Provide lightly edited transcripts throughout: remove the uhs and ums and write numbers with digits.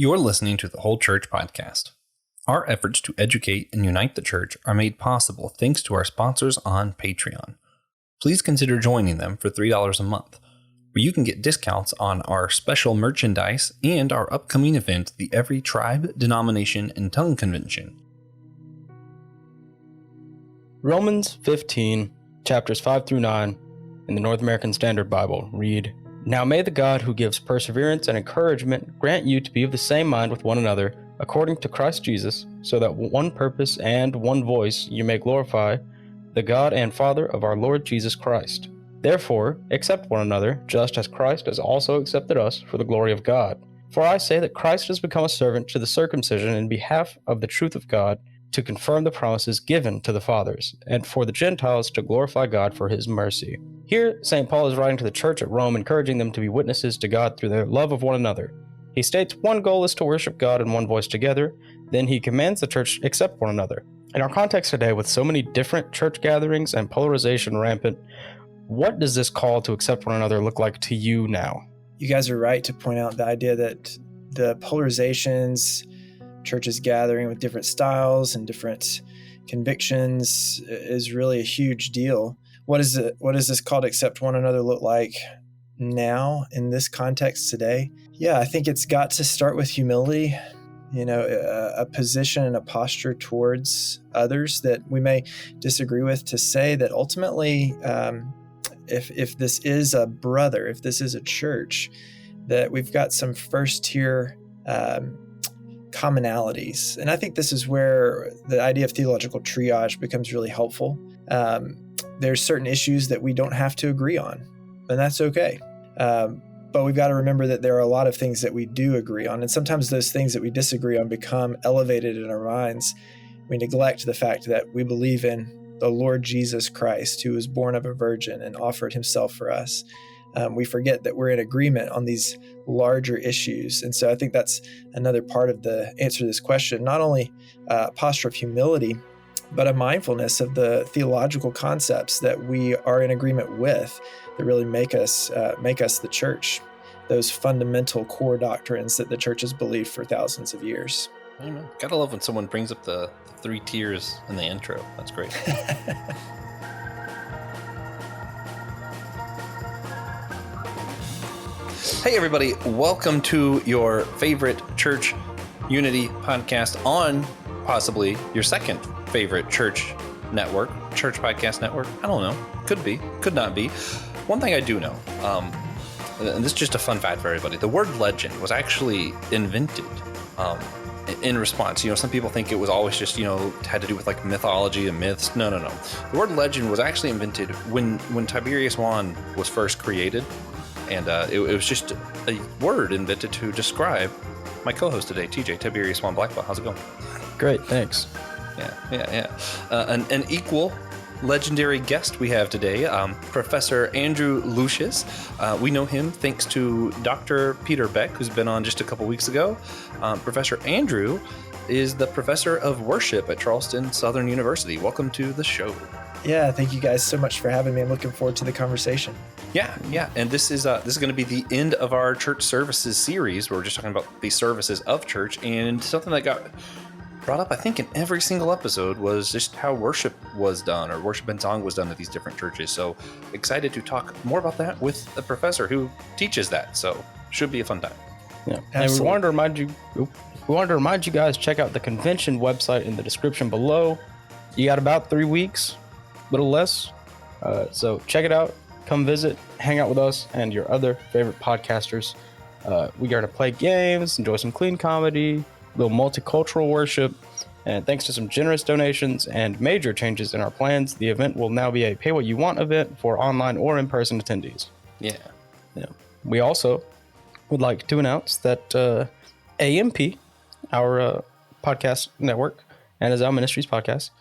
You're listening to the Whole Church Podcast. Our efforts to educate and unite the church are made possible thanks to our sponsors on Patreon. Please consider joining them for $3 a month, where you can get discounts on our special merchandise and our upcoming event, the Every Tribe, Denomination, and Tongue Convention. Romans 15, chapters 5 through 9 in the North American Standard Bible read, "Now may the God who gives perseverance and encouragement grant you to be of the same mind with one another, according to Christ Jesus, so that one purpose and one voice you may glorify the God and Father of our Lord Jesus Christ. Therefore, accept one another, just as Christ has also accepted us for the glory of God. For I say that Christ has become a servant to the circumcision in behalf of the truth of God, to confirm the promises given to the fathers, and for the Gentiles to glorify God for his mercy." Here, St. Paul is writing to the church at Rome, encouraging them to be witnesses to God through their love of one another. He states one goal is to worship God in one voice together, then he commands the church to accept one another. In our context today, with so many different church gatherings and polarization rampant, what does this call to accept one another look like to you now? You guys are right to point out the idea that the polarizations, churches gathering with different styles and different convictions is really a huge deal. What does this call to accept one another look like now in this context today? Yeah, I think it's got to start with humility, a position and a posture towards others that we may disagree with, to say that ultimately, if this is a brother, if this is a church, that we've got some first tier commonalities. And I think this is where the idea of theological triage becomes really helpful. There's certain issues that we don't have to agree on, and that's okay. But we've got to remember that there are a lot of things that we do agree on. And sometimes those things that we disagree on become elevated in our minds. We neglect the fact that we believe in the Lord Jesus Christ, who was born of a virgin and offered himself for us. We forget that we're in agreement on these larger issues. And so I think that's another part of the answer to this question, not only a posture of humility, but a mindfulness of the theological concepts that we are in agreement with that really make us the church, those fundamental core doctrines that the church has believed for thousands of years. Amen. Gotta love when someone brings up the three tiers in the intro. That's great. Hey everybody, welcome to your favorite church unity podcast on possibly your second favorite church podcast network. I don't know. Could be, could not be. One thing I do know, and this is just a fun fact for everybody, the word legend was actually invented in response. Some people think it was always just, had to do with like mythology and myths. No. The word legend was actually invented when Tiberius Juan was first created. And it was just a word invented to describe my co-host today, TJ, Tiberius Juan Blackwell. How's it going? Great, thanks. Yeah. An equal legendary guest we have today, Professor Andrew Lucius. We know him thanks to Dr. Peter Beck, who's been on just a couple weeks ago. Professor Andrew is the professor of worship at Charleston Southern University. Welcome to the show. Yeah, thank you guys so much for having me. I'm looking forward to the conversation. Yeah. And this is going to be the end of our church services series. We're just talking about the services of church, and something that got brought up, I think, in every single episode was just how worship was done, or worship and song was done at these different churches. So excited to talk more about that with a professor who teaches that. So should be a fun time. Yeah, and we wanted to remind you guys, check out the convention website in the description below. You got about 3 weeks, a little less. So check it out. Come visit, hang out with us and your other favorite podcasters. We are going to play games, enjoy some clean comedy, a little multicultural worship, and thanks to some generous donations and major changes in our plans, the event will now be a pay-what-you-want event for online or in-person attendees. Yeah. We also would like to announce that AMP, our podcast network, and Azal Ministries podcast,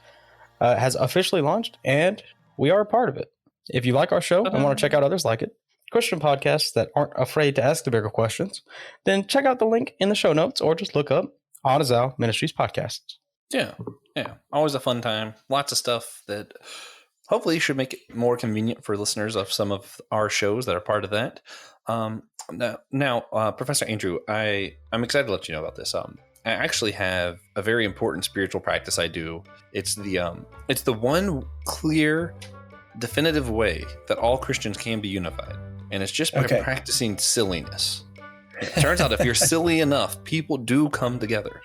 has officially launched, and we are a part of it. If you like our show and want to check out others like it, Christian podcasts that aren't afraid to ask the bigger questions, then check out the link in the show notes or just look up on Azal Ministries podcasts. Yeah. Always a fun time. Lots of stuff that hopefully should make it more convenient for listeners of some of our shows that are part of that. Now, Professor Andrew, I'm excited to let you know about this. I actually have a very important spiritual practice I do. It's the one clear, definitive way that all Christians can be unified, and it's just by practicing silliness. It turns out if you're silly enough, people do come together.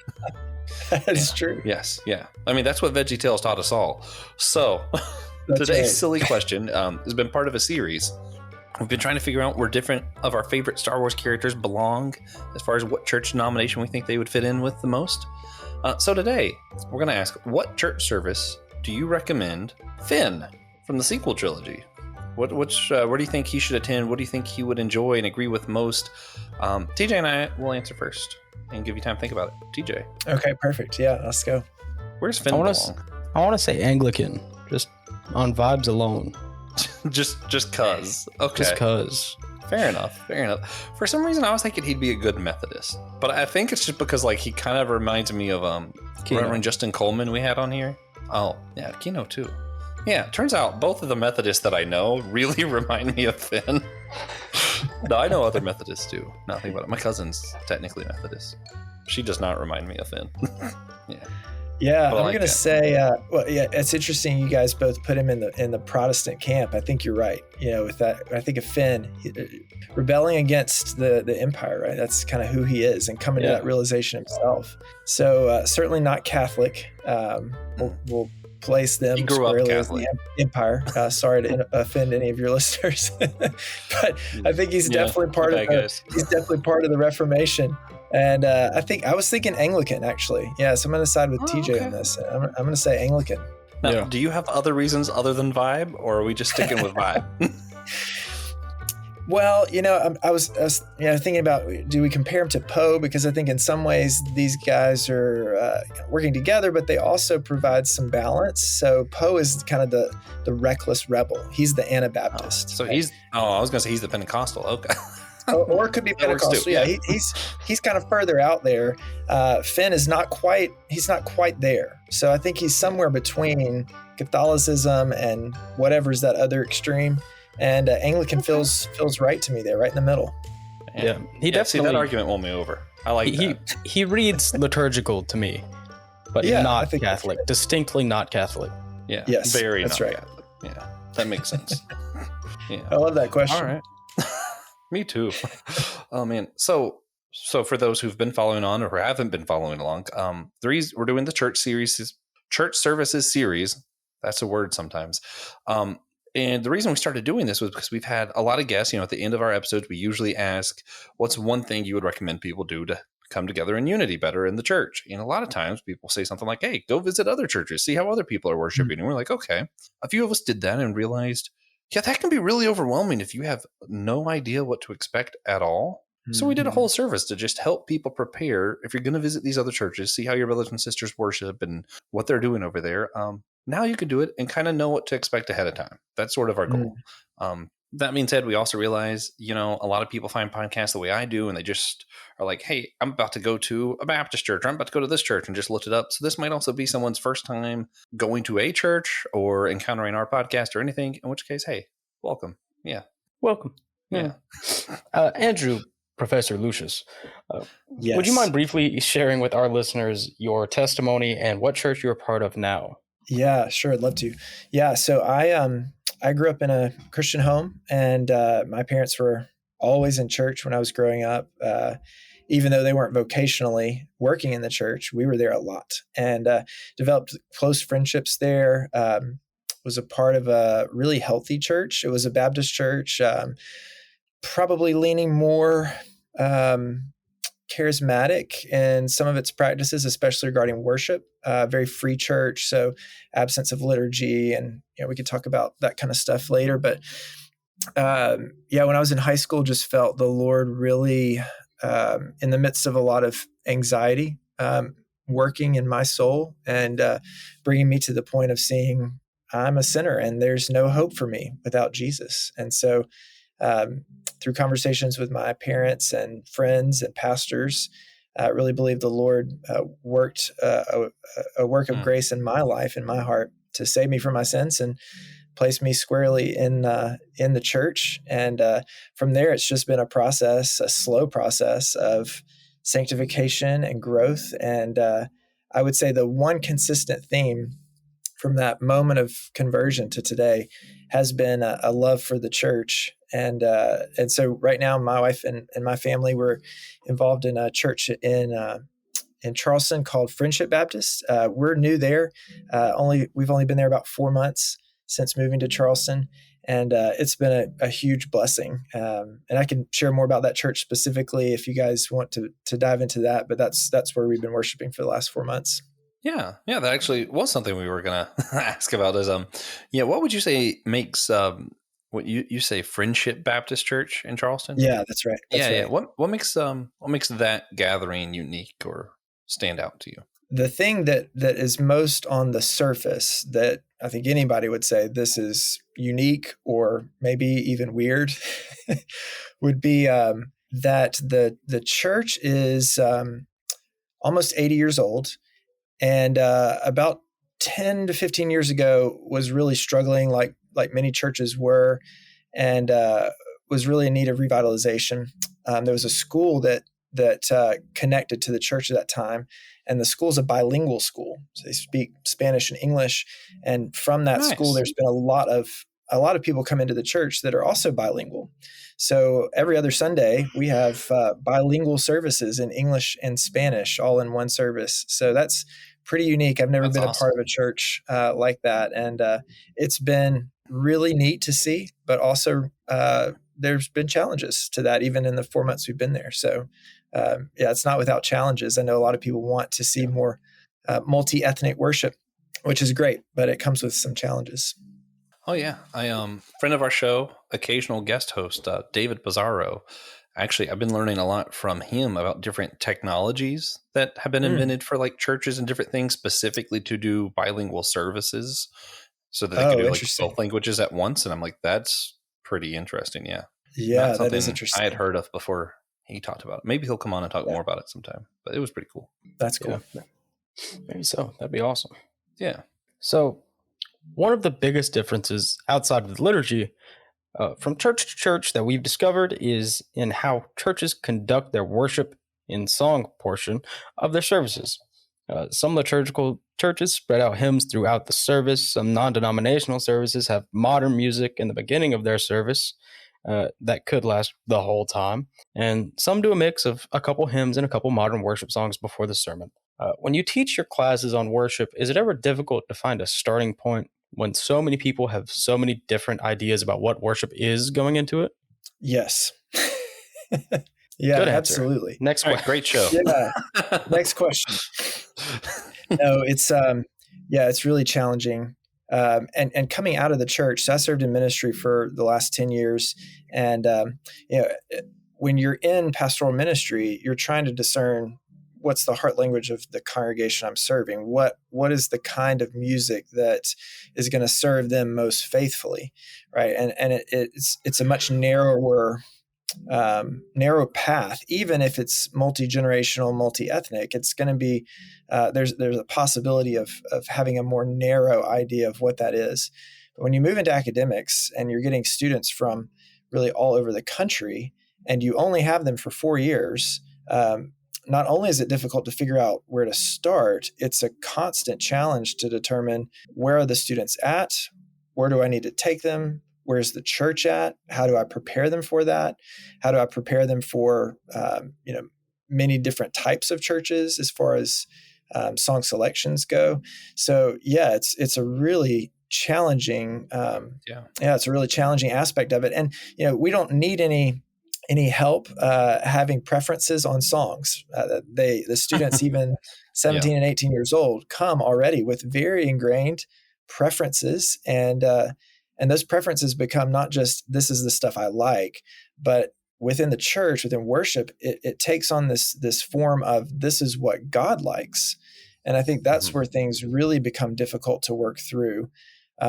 That is true. Yes, yeah. I mean, that's what Veggie Tales taught us all. So today's silly question has been part of a series. We've been trying to figure out where different of our favorite Star Wars characters belong as far as what church denomination we think they would fit in with the most. So today, we're going to ask, what church service do you recommend Finn from the sequel trilogy? Where do you think he should attend? What do you think he would enjoy and agree with most? TJ and I will answer first and give you time to think about it. TJ. Okay, perfect. Yeah, let's go. Where's Finn belong? I want to say Anglican, just on vibes alone. just cause. Okay. Just cause. Fair enough. For some reason, I was thinking he'd be a good Methodist, but I think it's just because like he kind of reminds me of Reverend Justin Coleman we had on here. Oh yeah, Keno too. Yeah, turns out both of the Methodists that I know really remind me of Finn. No, I know other Methodists too. Nothing about it. My cousin's technically Methodist. She does not remind me of Finn. Yeah. Yeah, I'm going to say, it's interesting you guys both put him in the Protestant camp. I think you're right. With that, I think of Finn rebelling against the empire, right? That's kind of who he is, and coming to that realization himself. So certainly not Catholic. We'll place them squarely as the empire. Sorry to offend any of your listeners, but I think he's definitely part of the Reformation. And I was thinking Anglican, actually. Yeah, so I'm going to side with TJ on this. I'm going to say Anglican. Now, do you have other reasons other than vibe, or are we just sticking with vibe? Well, I was thinking about, do we compare him to Poe? Because I think in some ways these guys are working together, but they also provide some balance. So Poe is kind of the reckless rebel. He's the Anabaptist. So right? I was going to say he's the Pentecostal. Okay. Or it could be Pentecostal. Yeah, he's kind of further out there. Finn is not quite there. So I think he's somewhere between Catholicism and whatever's that other extreme. And Anglican feels right to me there, right in the middle. Yeah, he definitely. That argument won me over. I like that. He reads liturgical to me, but not Catholic. Distinctly not Catholic. Yeah. Yes. Very that's not right. Catholic. Yeah, that makes sense. Yeah. I love that question. All right. Me too. Oh man. So for those who've been following on or who haven't been following along, we're doing the church services series. That's a word sometimes. And the reason we started doing this was because we've had a lot of guests. At the end of our episodes, we usually ask, what's one thing you would recommend people do to come together in unity better in the church? And a lot of times people say something like, hey, go visit other churches, see how other people are worshiping. And we're like, okay. A few of us did that and realized, that can be really overwhelming if you have no idea what to expect at all. Mm-hmm. So we did a whole service to just help people prepare. If you're going to visit these other churches, see how your brothers and sisters worship and what they're doing over there. Now you can do it and kind of know what to expect ahead of time. That's sort of our goal. That being said, we also realize, a lot of people find podcasts the way I do, and they just are like, hey, I'm about to go to a Baptist church, or I'm about to go to this church, and just looked it up. So this might also be someone's first time going to a church or encountering our podcast or anything, in which case, hey, welcome. Yeah. Welcome. Yeah. Andrew, Professor Lucius, yes. Would you mind briefly sharing with our listeners your testimony and what church you're a part of now? Yeah, sure. I'd love to. Yeah. So I grew up in a Christian home, and my parents were always in church when I was growing up. Even though they weren't vocationally working in the church, we were there a lot and developed close friendships there. Was a part of a really healthy church. It was a Baptist church, probably leaning more charismatic in some of its practices, especially regarding worship. Very free church, so absence of liturgy, and we could talk about that kind of stuff later. But when I was in high school, just felt the Lord really in the midst of a lot of anxiety, working in my soul and bringing me to the point of seeing I'm a sinner and there's no hope for me without Jesus. And so through conversations with my parents and friends and pastors, I really believe the Lord worked a work of grace in my life, in my heart, to save me from my sins and placed me squarely in the church. And from there, it's just been a slow process of sanctification and growth. And I would say the one consistent theme from that moment of conversion to today has been a love for the church. And so right now, my wife and my family, we're involved in a church in Charleston called Friendship Baptist. We're new there. We've only been there about 4 months since moving to Charleston. And it's been a huge blessing. And I can share more about that church specifically if you guys want to dive into that. But that's where we've been worshiping for the last 4 months. Yeah, that actually was something we were gonna ask about. Is what would you say makes what you say Friendship Baptist Church in Charleston? Yeah, that's right. Right. What makes that gathering unique or stand out to you? The thing that is most on the surface that I think anybody would say this is unique or maybe even weird would be that the church is almost 80 years old. And about 10 to 15 years ago was really struggling like many churches were, and was really in need of revitalization. There was a school that connected to the church at that time, and the school is a bilingual school. So they speak Spanish and English. And from that school, there's been a lot of people come into the church that are also bilingual. So every other Sunday, we have bilingual services in English and Spanish all in one service. So that's pretty unique. I've never been awesome. A part of a church like that. And it's been really neat to see, but also there's been challenges to that, even in the 4 months we've been there. So it's not without challenges. I know a lot of people want to see more multi-ethnic worship, which is great, but it comes with some challenges. Oh yeah. I friend of our show, occasional guest host, David Pizarro. Actually, I've been learning a lot from him about different technologies that have been invented for like churches and different things, specifically to do bilingual services so that they can do like both languages at once. And I'm like, that's pretty interesting. Yeah. Yeah, that is interesting. I had heard of before he talked about it. Maybe he'll come on and talk more about it sometime, but it was pretty cool. That's cool. Yeah. Maybe so. That'd be awesome. Yeah. So one of the biggest differences outside of the liturgy from church to church that we've discovered is in how churches conduct their worship in song portion of their services. Some liturgical churches spread out hymns throughout the service. Some non-denominational services have modern music in the beginning of their service that could last the whole time. And some do a mix of a couple hymns and a couple modern worship songs before the sermon. When you teach your classes on worship, is it ever difficult to find a starting point when so many people have so many different ideas about what worship is going into it? Yes. Yeah, absolutely. Next question. Right, great show. Yeah. Next question. No, it's really challenging. And coming out of the church, so I served in ministry for the last 10 years. And, when you're in pastoral ministry, you're trying to discern what's the heart language of the congregation I'm serving? What is the kind of music that is going to serve them most faithfully, right? And it's a much narrower path. Even if it's multi-generational, multi-ethnic, it's going to be there's a possibility of having a more narrow idea of what that is. But when you move into academics and you're getting students from really all over the country, and you only have them for 4 years. Not only is it difficult to figure out where to start, it's a constant challenge to determine where are the students at, where do I need to take them, where's the church at, how do I prepare them for that, how do I prepare them for many different types of churches as far as song selections go. So yeah, it's a really challenging it's a really challenging aspect of it, and we don't need any help having preferences on songs. The students, even 17 and 18 years old, come already with very ingrained preferences, and those preferences become not just this is the stuff I like, but within the church, within worship, it takes on this form of this is what God likes, and I think that's where things really become difficult to work through.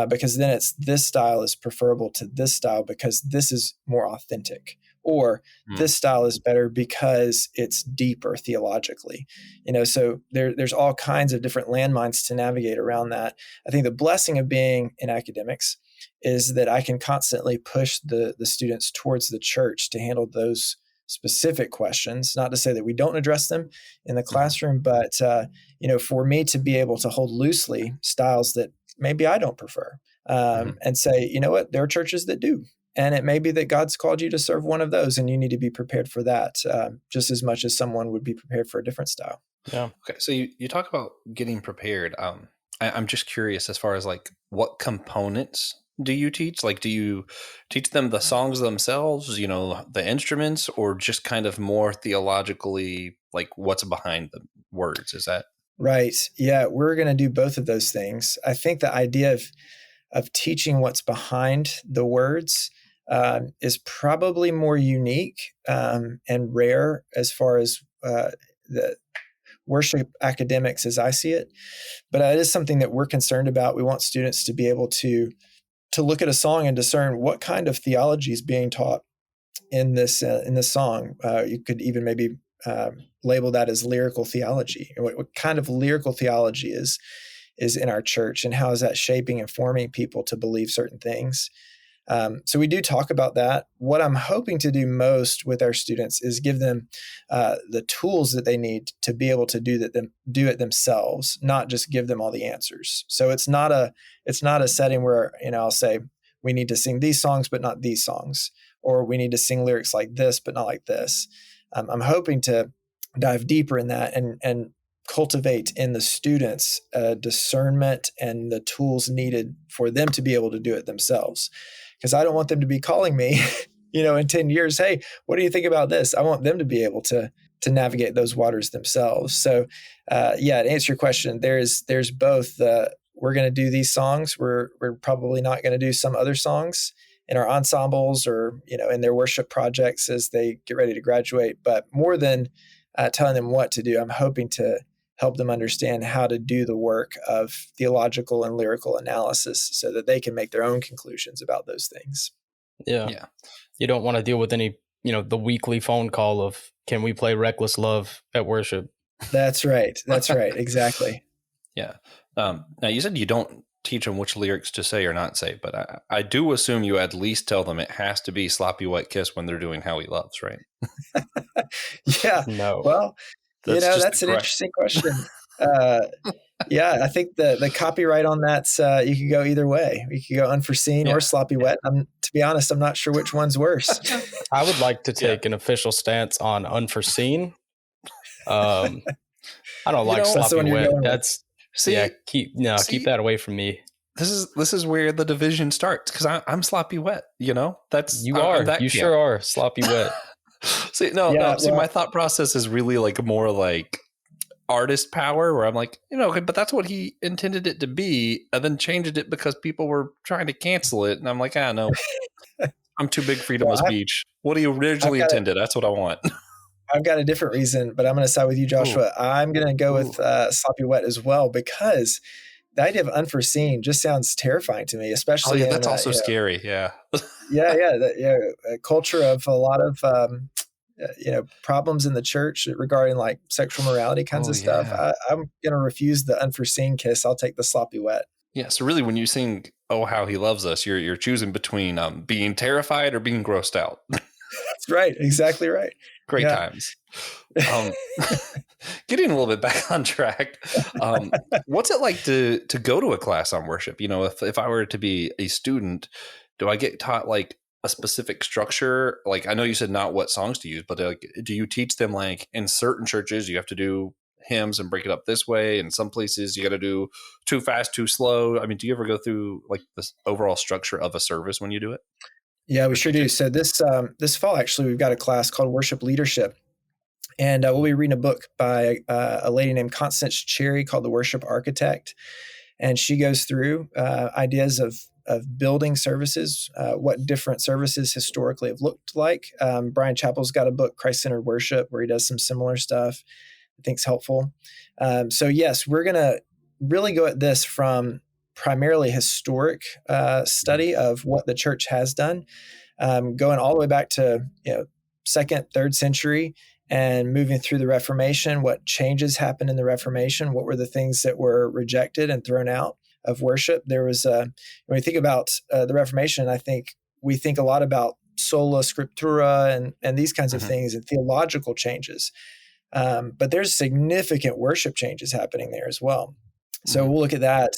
Because then it's this style is preferable to this style because this is more authentic, or this style is better because it's deeper theologically. So there's all kinds of different landmines to navigate around that. I think the blessing of being in academics is that I can constantly push the students towards the church to handle those specific questions. Not to say that we don't address them in the classroom, but for me to be able to hold loosely styles that maybe I don't prefer, and say, you know what, there are churches that do. And it may be that God's called you to serve one of those, and you need to be prepared for that, just as much as someone would be prepared for a different style. Yeah. Okay. So you talk about getting prepared. I'm just curious as far as like what components do you teach? Like, do you teach them the songs themselves, the instruments, or just kind of more theologically, like what's behind the words? Is that right? Yeah, we're going to do both of those things. I think the idea of teaching what's behind the words is probably more unique and rare as far as the worship academics as I see it. But it is something that we're concerned about. We want students to be able to look at a song and discern what kind of theology is being taught in this song. You could even maybe label that as lyrical theology. What kind of lyrical theology is in our church, and how is that shaping and forming people to believe certain things? So we do talk about that. What I'm hoping to do most with our students is give them the tools that they need to be able to do it themselves, not just give them all the answers. So it's not a setting where I'll say we need to sing these songs but not these songs, or we need to sing lyrics like this but not like this. I'm hoping to dive deeper in that and cultivate in the students discernment and the tools needed for them to be able to do it themselves. Because I don't want them to be calling me, in 10 years, hey, what do you think about this? I want them to be able to navigate those waters themselves. So, to answer your question, there's both. We're going to do these songs. We're probably not going to do some other songs in our ensembles or in their worship projects as they get ready to graduate. But more than telling them what to do, I'm hoping to help them understand how to do the work of theological and lyrical analysis so that they can make their own conclusions about those things. Yeah. You don't want to deal with any, the weekly phone call of, can we play Reckless Love at worship? That's right. Exactly. Yeah. Now you said you don't teach them which lyrics to say or not say, but I do assume you at least tell them it has to be Sloppy Wet Kiss when they're doing How He Loves, right? Yeah. No. Well, that's an interesting question. I think the copyright on that's you could go either way. You could go Unforeseen or Sloppy Wet. To be honest, I'm not sure which one's worse. I would like to take an official stance on Unforeseen. I don't like Sloppy Wet. Keep that away from me. This is where the division starts, because I'm Sloppy Wet. That's you are. You sure are Sloppy Wet. My thought process is really like more like artist power, where I'm like, but that's what he intended it to be, and then changed it because people were trying to cancel it, and I'm like, no, I'm too big freedom of speech. What he originally intended, that's what I want. I've got a different reason, but I'm going to side with you, Joshua. Ooh. I'm going to go with Sloppy Wet as well, because the idea of Unforeseen just sounds terrifying to me, especially. Oh, yeah, that's also scary. Yeah. A culture of a lot of problems in the church regarding like sexual morality kinds of stuff. I'm going to refuse the Unforeseen kiss. I'll take the Sloppy Wet. Yeah. So really, when you sing "Oh How He Loves Us," you're choosing between being terrified or being grossed out. That's right. Exactly right. Great times. Getting a little bit back on track. What's it like to go to a class on worship? If I were to be a student, do I get taught like a specific structure? Like, I know you said not what songs to use, but do you teach them, like, in certain churches you have to do hymns and break it up this way, in some places you got to do too fast, too slow? I mean, do you ever go through like this overall structure of a service when you do it? Yeah, we sure do. So this fall, actually, we've got a class called Worship Leadership. And we'll be reading a book by a lady named Constance Cherry called The Worship Architect. And she goes through ideas of building services, what different services historically have looked like. Brian Chappell's got a book, Christ-Centered Worship, where he does some similar stuff I think's helpful. So yes, we're going to really go at this from primarily historic study of what the church has done, going all the way back to 2nd, 3rd century, and moving through the Reformation. What changes happened in the Reformation? What were the things that were rejected and thrown out? of worship. There was when we think about the Reformation, I think we think a lot about sola scriptura and these kinds of things and theological changes. But there's significant worship changes happening there as well. So we'll look at that.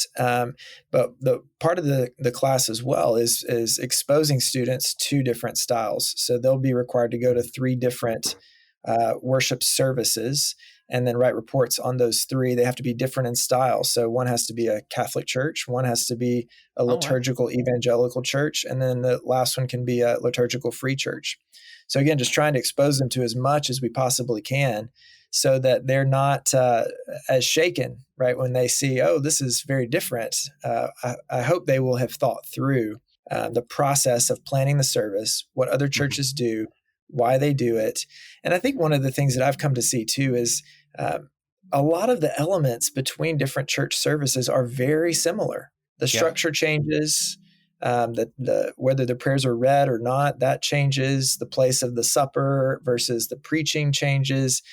But the part of the class as well is exposing students to different styles. So they'll be required to go to 3 different worship services and then write reports on those 3. They have to be different in style. So one has to be a Catholic church, one has to be a liturgical evangelical church, and then the last one can be a liturgical free church. So again, just trying to expose them to as much as we possibly can so that they're not as shaken, right, when they see, oh, this is very different. I hope they will have thought through the process of planning the service, what other churches do, why they do it. And I think one of the things that I've come to see too is a lot of the elements between different church services are very similar. The structure changes, whether the prayers are read or not, that changes. The place of the supper versus the preaching changes.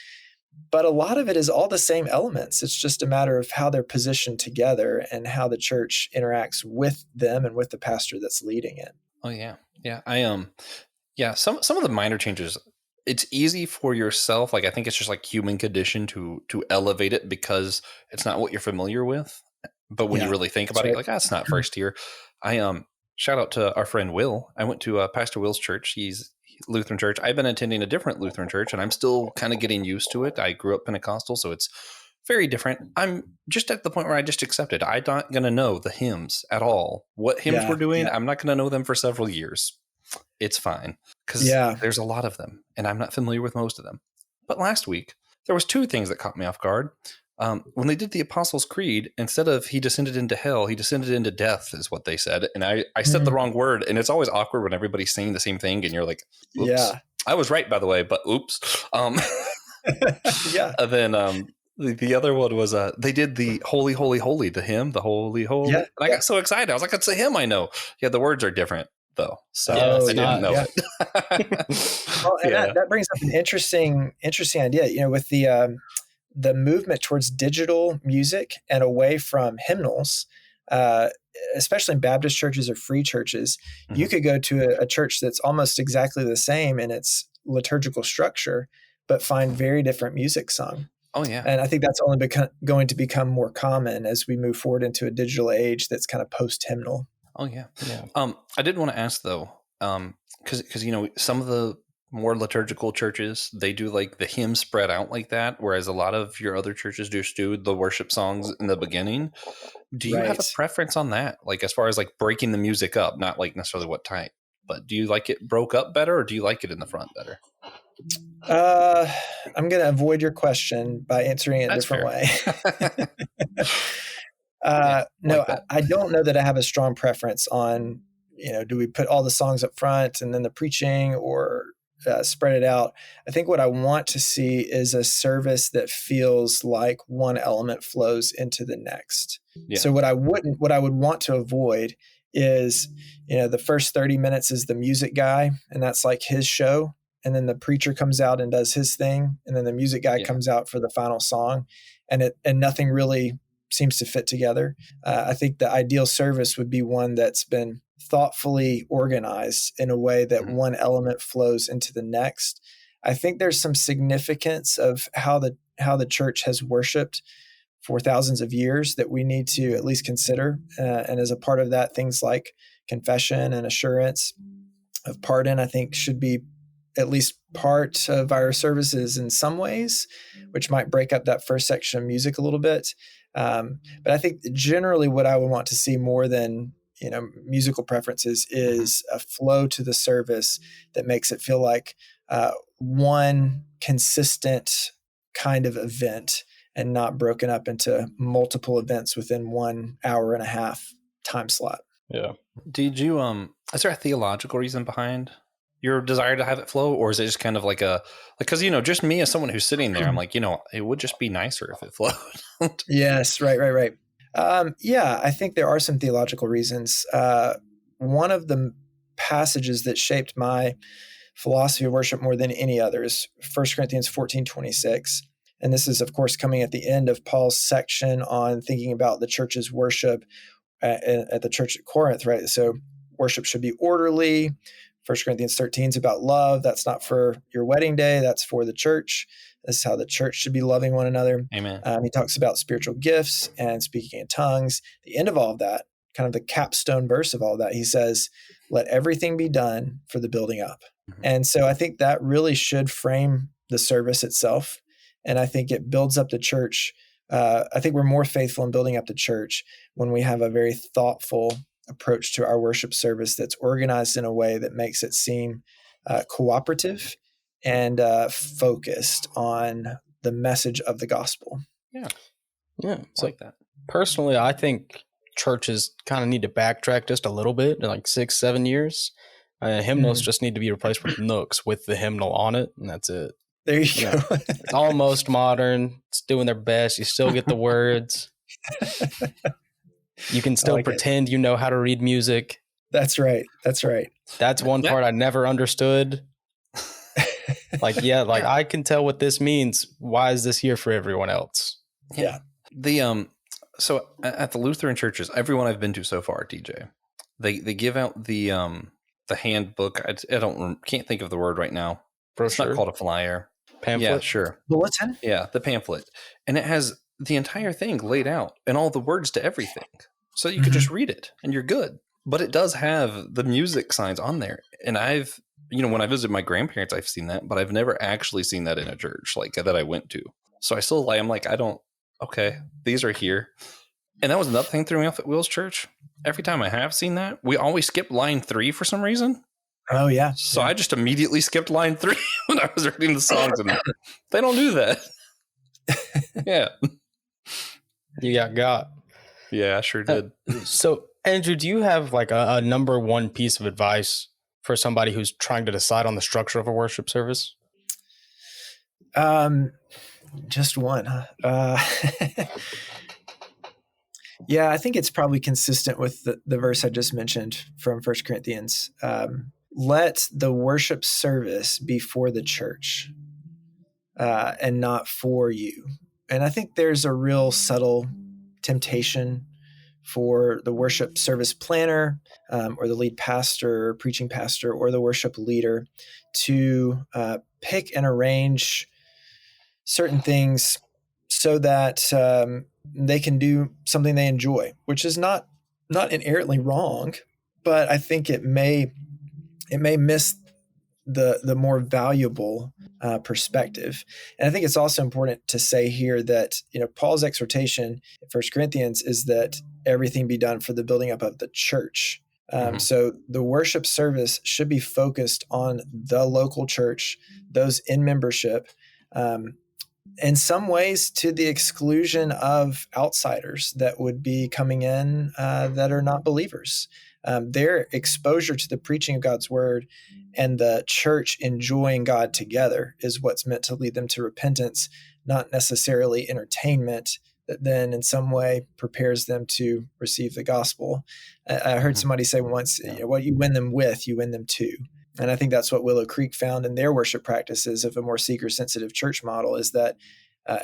But a lot of it is all the same elements. It's just a matter of how they're positioned together and how the church interacts with them and with the pastor that's leading it. Oh yeah. Yeah. Some of the minor changes, it's easy for yourself. Like, I think it's just like human condition to elevate it because it's not what you're familiar with. But when you really think about it, you're like, that's not first year. Shout out to our friend Will. I went to Pastor Will's church. He's Lutheran church. I've been attending a different Lutheran church and I'm still kind of getting used to it. I grew up Pentecostal, so it's very different. I'm just at the point where I just accept it. I'm not going to know the hymns at all. What hymns we're doing, I'm not going to know them for several years. It's fine because there's a lot of them and I'm not familiar with most of them. But last week, there was 2 things that caught me off guard. When they did the Apostles' Creed, instead of he descended into hell, he descended into death is what they said. And I said the wrong word. And it's always awkward when everybody's saying the same thing. And you're like, oops. Yeah. I was right, by the way, but oops. And then the other one was they did the Holy, Holy, Holy, the hymn, the Holy, Holy. Yeah. And I got so excited. I was like, it's a hymn I know. Yeah, the words are different, though. So I didn't know it. Well, and that brings up an interesting idea, with the movement towards digital music and away from hymnals, especially in Baptist churches or free churches. You could go to a church that's almost exactly the same in its liturgical structure, but find very different music sung. Oh, yeah. And I think that's only going to become more common as we move forward into a digital age that's kind of post-hymnal. Oh, yeah. I did want to ask, though, because some of the more liturgical churches, they do like the hymn spread out like that, whereas a lot of your other churches just do the worship songs in the beginning. Do you have a preference on that? Like, as far as like breaking the music up, not like necessarily what type, but do you like it broke up better or do you like it in the front better? I'm going to avoid your question by answering it a different way. No, I don't know that I have a strong preference on, do we put all the songs up front and then the preaching or spread it out. I think what I want to see is a service that feels like one element flows into the next. Yeah. So what I would want to avoid is, the first 30 minutes is the music guy and that's like his show. And then the preacher comes out and does his thing. And then the music guy comes out for the final song and nothing really seems to fit together. I think the ideal service would be one that's been thoughtfully organized in a way that one element flows into the next. I think there's some significance of how the church has worshiped for thousands of years that we need to at least consider. And as a part of that, things like confession and assurance of pardon, I think should be at least part of our services in some ways, which might break up that first section of music a little bit. But I think generally what I would want to see more than musical preferences is a flow to the service that makes it feel like one consistent kind of event and not broken up into multiple events within 1 hour and a half time slot. Yeah. Did you, is there a theological reason behind your desire to have it flow, or is it just kind of like because, just me as someone who's sitting there, I'm like, it would just be nicer if it flowed. Yes. Right. I think there are some theological reasons. One of the passages that shaped my philosophy of worship more than any other is 1 Corinthians 14:26. And this is, of course, coming at the end of Paul's section on thinking about the church's worship, at the church at Corinth, right? So worship should be orderly. 1 Corinthians 13 is about love. That's not for your wedding day. That's for the church. This is how the church should be loving one another. Amen. He talks about spiritual gifts and speaking in tongues. The end of all of that, kind of the capstone verse of all of that, he says, let everything be done for the building up. Mhm. And so I think that really should frame the service itself. And I think it builds up the church. I think we're more faithful in building up the church when we have a very thoughtful approach to our worship service that's organized in a way that makes it seem cooperative and focused on the message of the gospel. Yeah. I So like that. personally, I think churches kind of need to backtrack just a little bit, like 6-7 years. Hymnals just need to be replaced with nooks with the hymnal on it, and that's it. There you Yeah. go. It's almost modern. It's doing their best. You still get the words. You can still like it. pretend you know how to read music. That's right. That's right. That's one Yeah. part I never understood. I can tell what this means. Why is this here for everyone else? Yeah. The so at the Lutheran churches, everyone I've been to so far, DJ, they give out the handbook. Can't think of the word right now. It's not Brochure, called a flyer. pamphlet. Yeah, sure. Bulletin? Yeah, the pamphlet, and it has the entire thing laid out and all the words to everything, so you could Mhm. just read it and you're good. But it does have the music signs on there, and when I visit my grandparents, I've seen that, but I've never actually seen that in a church like that I went to. So I'm like, okay, these are here. And that was another thing that threw me off at Will's church. Every time I have seen that, we always skip line 3 for some reason. Oh, yeah. So I just immediately skipped line 3 when I was reading the songs, and they don't do that. Yeah. You got. Yeah, I sure did. So, Andrew, do you have like a number one piece of advice for somebody who's trying to decide on the structure of a worship service? Just one. Yeah, I think it's probably consistent with the verse I just mentioned from 1 Corinthians. Let the worship service be for the church and not for you. And I think there's a real subtle temptation for the worship service planner or the lead pastor, or preaching pastor, or the worship leader to pick and arrange certain things so that they can do something they enjoy, which is not inherently wrong, but I think it may miss the more valuable perspective. And I think it's also important to say here that Paul's exhortation in 1 Corinthians is that everything be done for the building up of the church. So the worship service should be focused on the local church, those in membership, in some ways to the exclusion of outsiders that would be coming in that are not believers. Their exposure to the preaching of God's word and the church enjoying God together is what's meant to lead them to repentance, not necessarily entertainment that then in some way prepares them to receive the gospel. I heard somebody say once, what you win them with, you win them to. And I think that's what Willow Creek found in their worship practices of a more seeker-sensitive church model, is that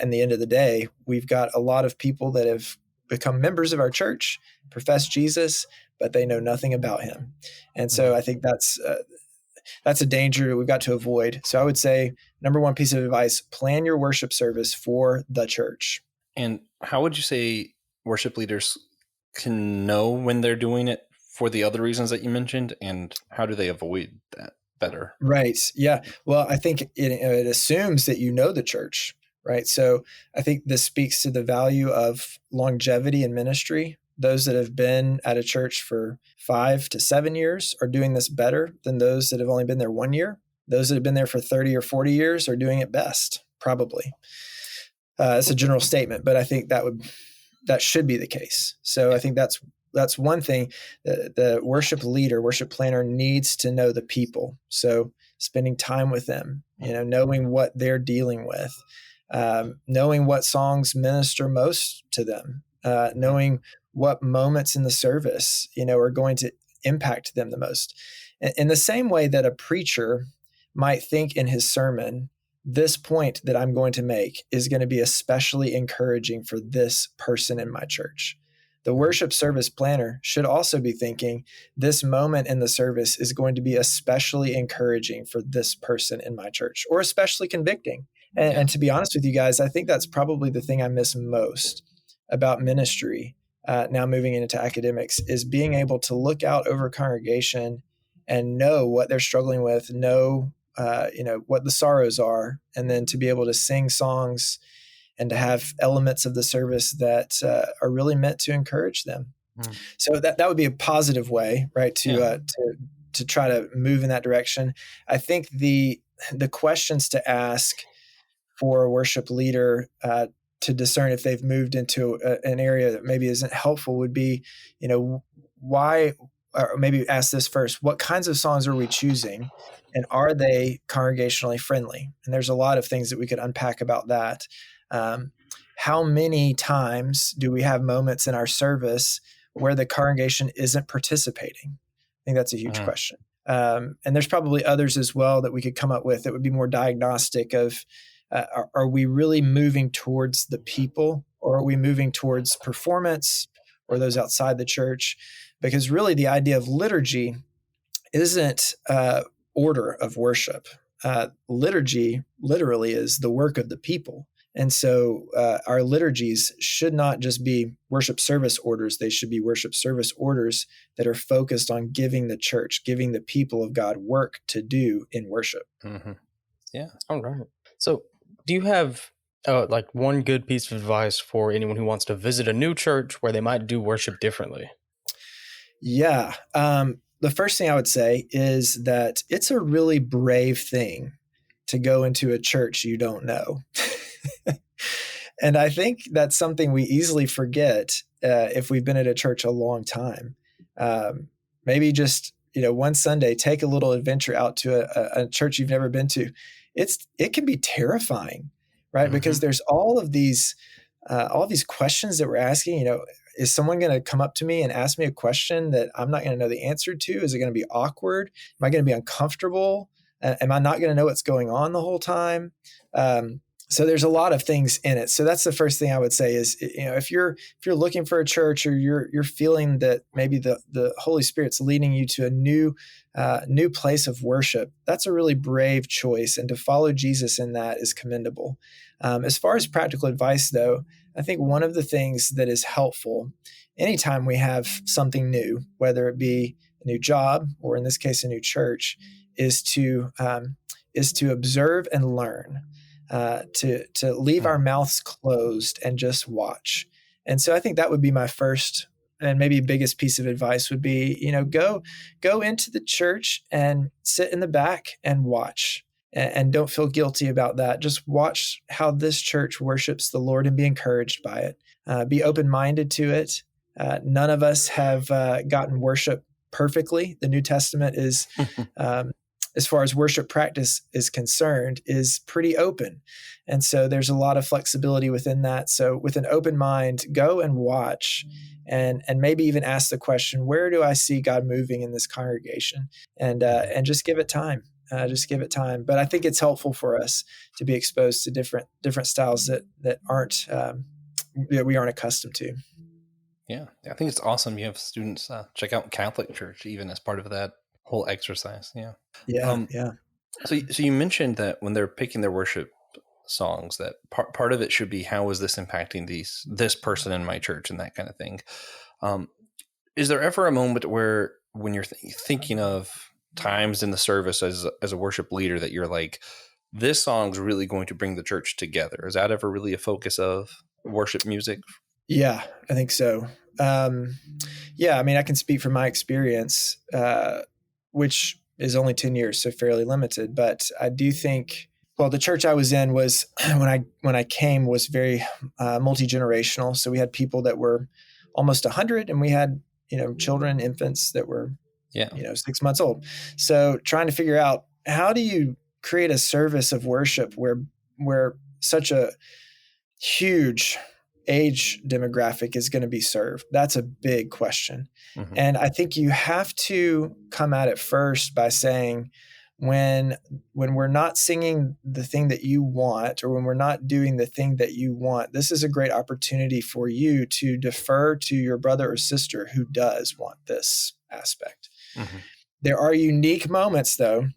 in the end of the day, we've got a lot of people that have become members of our church, profess Jesus, but they know nothing about him. And so I think that's a danger we've got to avoid. So I would say, number one piece of advice, plan your worship service for the church. And how would you say worship leaders can know when they're doing it for the other reasons that you mentioned, and how do they avoid that better? Right. Yeah. Well, I think it assumes that you know the church, right? So I think this speaks to the value of longevity in ministry. Those that have been at a church for 5 to 7 years are doing this better than those that have only been there 1 year. Those that have been there for 30 or 40 years are doing it best, probably. It's a general statement, but I think that should be the case. So I think that's one thing. The worship leader, worship planner needs to know the people. So spending time with them, knowing what they're dealing with, knowing what songs minister most to them, knowing what moments in the service, are going to impact them the most. In the same way that a preacher might think in his sermon, this point that I'm going to make is going to be especially encouraging for this person in my church. The worship service planner should also be thinking, this moment in the service is going to be especially encouraging for this person in my church, or especially convicting. And to be honest with you guys, I think that's probably the thing I miss most about ministry, now moving into academics, is being able to look out over a congregation and know what they're struggling with, know what the sorrows are, and then to be able to sing songs and to have elements of the service that are really meant to encourage them. So that would be a positive way, right, to try to move in that direction. I think the questions to ask for a worship leader to discern if they've moved into an area that maybe isn't helpful would be, why, or maybe ask this first: what kinds of songs are we choosing, and are they congregationally friendly? And there's a lot of things that we could unpack about that. How many times do we have moments in our service where the congregation isn't participating? I think that's a huge question. And there's probably others as well that we could come up with that would be more diagnostic of, are we really moving towards the people, or are we moving towards performance or those outside the church? Because really the idea of liturgy isn't order of worship. Liturgy literally is the work of the people. And so our liturgies should not just be worship service orders. They should be worship service orders that are focused on giving the church, giving the people of God work to do in worship. Mm-hmm. Yeah. All right. So do you have one good piece of advice for anyone who wants to visit a new church where they might do worship differently? Yeah. The first thing I would say is that it's a really brave thing to go into a church you don't know. And I think that's something we easily forget if we've been at a church a long time. Maybe just, one Sunday, take a little adventure out to a church you've never been to. It can be terrifying, right? Mm-hmm. Because there's all these questions that we're asking. Is someone going to come up to me and ask me a question that I'm not going to know the answer to? Is it going to be awkward? Am I going to be uncomfortable? Am I not going to know what's going on the whole time? So there's a lot of things in it. So that's the first thing I would say is, if you're looking for a church, or you're feeling that maybe the Holy Spirit's leading you to a new place of worship, that's a really brave choice. And to follow Jesus in that is commendable. As far as practical advice, though, I think one of the things that is helpful anytime we have something new, whether it be a new job or in this case a new church, is to observe and learn. To leave our mouths closed and just watch. And so I think that would be my first and maybe biggest piece of advice would be, go into the church and sit in the back and watch, and don't feel guilty about that. Just watch how this church worships the Lord and be encouraged by it. Be open-minded to it. None of us have gotten worship perfectly. The New Testament is as far as worship practice is concerned, is pretty open. And so there's a lot of flexibility within that. So with an open mind, go and watch, and maybe even ask the question, where do I see God moving in this congregation? And just give it time. Just give it time. But I think it's helpful for us to be exposed to different styles that aren't that we aren't accustomed to. Yeah, I think it's awesome. You have students check out Catholic Church even as part of that whole exercise. Yeah. So you mentioned that when they're picking their worship songs, that part of it should be, how is this impacting this person in my church and that kind of thing. Is there ever a moment where, when you're thinking of times in the service as a worship leader, that you're like, this song's really going to bring the church together? Is that ever really a focus of worship music? Yeah, I think so. I can speak from my experience, which is only 10 years, so fairly limited. But I do think, the church I was in was, when I came, was very multi-generational. So we had people that were almost 100, and we had, children, infants that were, 6 months old. So trying to figure out, how do you create a service of worship where such a huge age demographic is going to be served? That's a big question. Mm-hmm. And I think you have to come at it first by saying, when we're not singing the thing that you want, or when we're not doing the thing that you want, this is a great opportunity for you to defer to your brother or sister who does want this aspect. Mm-hmm. There are unique moments, though,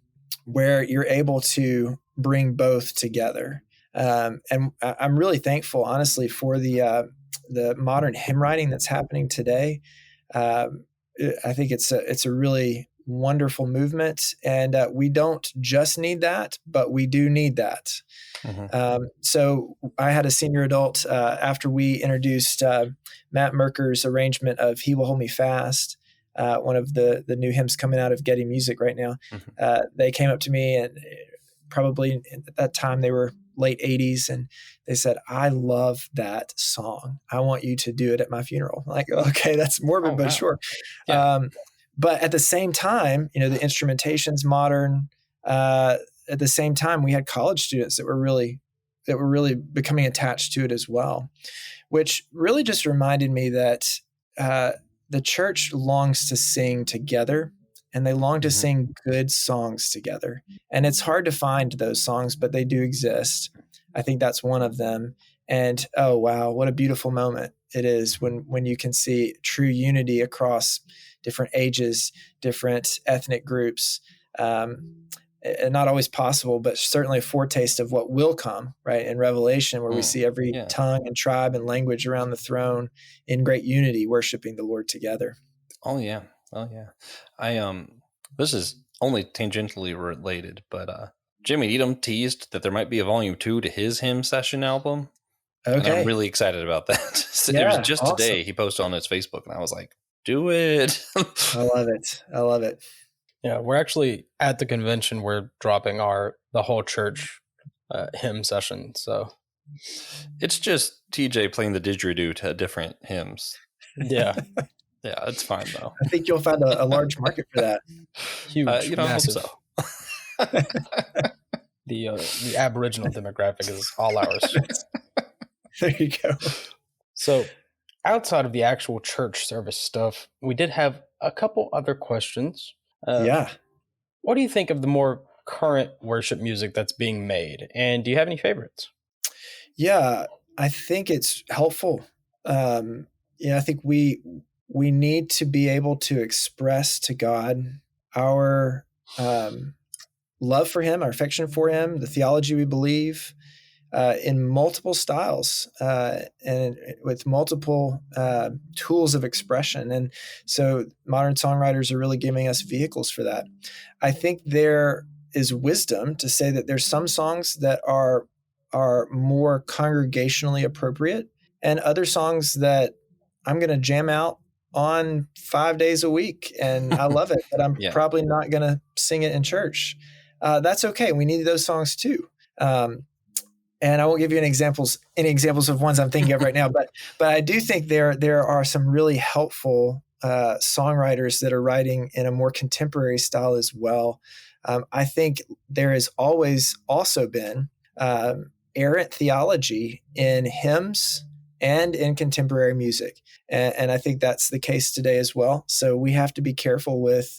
where you're able to bring both together. And I'm really thankful, honestly, for the modern hymn writing that's happening today. I think it's a really wonderful movement, and we don't just need that, but we do need that. Mm-hmm. So I had a senior adult after we introduced Matt Merker's arrangement of "He Will Hold Me Fast," one of the new hymns coming out of Getty Music right now. Mm-hmm. They came up to me, and probably at that time they were late 80s, and they said, "I love that song. I want you to do it at my funeral." I'm like, okay, that's morbid, but sure. Yeah. But at the same time, the instrumentation's modern. At the same time, we had college students that were really becoming attached to it as well, which really just reminded me that the church longs to sing together, and they long to Mm-hmm. sing good songs together. And it's hard to find those songs, but they do exist. I think that's one of them. And oh, wow, what a beautiful moment it is when you can see true unity across different ages, different ethnic groups. Not always possible, but certainly a foretaste of what will come, right? In Revelation, where we see every tongue and tribe and language around the throne in great unity, worshiping the Lord together. Oh yeah. This is only tangentially related, but Jimmy Needham teased that there might be a volume 2 to his hymn session album. Okay. And I'm really excited about that. It was just awesome. Today he posted on his Facebook, and I was like, do it. I love it. Yeah, we're actually at the convention. We're dropping the whole church hymn session. So it's just TJ playing the didgeridoo to different hymns. Yeah. Yeah, it's fine though. I think you'll find a large market for that. Huge, massive. I hope so. The Aboriginal demographic is all ours. There you go. So outside of the actual church service stuff, we did have a couple other questions. What do you think of the more current worship music that's being made? And do you have any favorites? Yeah, I think it's helpful. I think we need to be able to express to God our love for him, our affection for him, the theology we believe, in multiple styles and with multiple tools of expression. And so modern songwriters are really giving us vehicles for that. I think there is wisdom to say that there's some songs that are more congregationally appropriate, and other songs that I'm going to jam out on 5 days a week, and I love it, but I'm probably not going to sing it in church. That's okay. We need those songs too. And I won't give you any examples of ones I'm thinking of right now, but I do think there are some really helpful songwriters that are writing in a more contemporary style as well. I think there has always also been errant theology in hymns and in contemporary music, and I think that's the case today as well. So we have to be careful with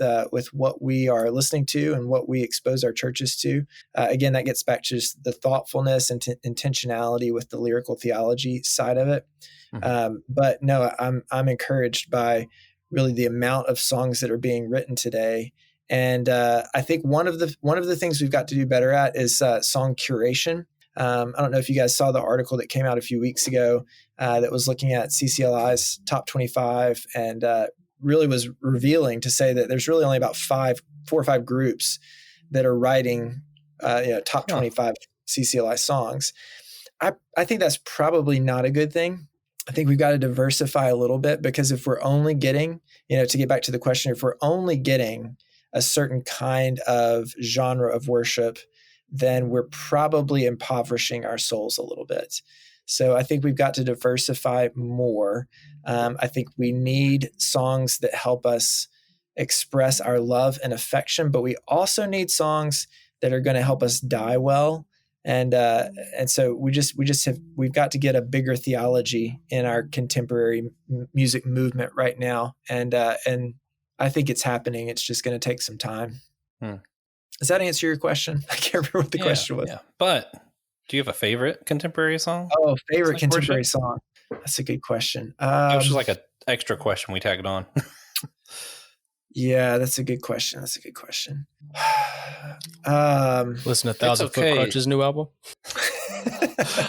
what we are listening to and what we expose our churches to. Again, that gets back to just the thoughtfulness and intentionality with the lyrical theology side of it. Mm-hmm. But no, I'm encouraged by really the amount of songs that are being written today. And I think one of the things we've got to do better at is song curation. I don't know if you guys saw the article that came out a few weeks ago that was looking at CCLI's top 25 and really was revealing to say that there's really only about 4 or 5 groups that are writing top 25 CCLI songs. I think that's probably not a good thing. I think we've got to diversify a little bit, because if we're only getting, to get back to the question, if we're only getting a certain kind of genre of worship, then we're probably impoverishing our souls a little bit. So I think we've got to diversify more. I think we need songs that help us express our love and affection, but we also need songs that are going to help us die well. And so we've got to get a bigger theology in our contemporary music movement right now. And I think it's happening. It's just going to take some time. Does that answer your question? I can't remember what the question was. Yeah. But do you have a favorite contemporary song? Oh, favorite Like contemporary worship? song. That's a good question. It was just like an extra question we tagged on. Yeah, that's a good question. Listen Listen to Thousand okay. Foot Crutch's new album.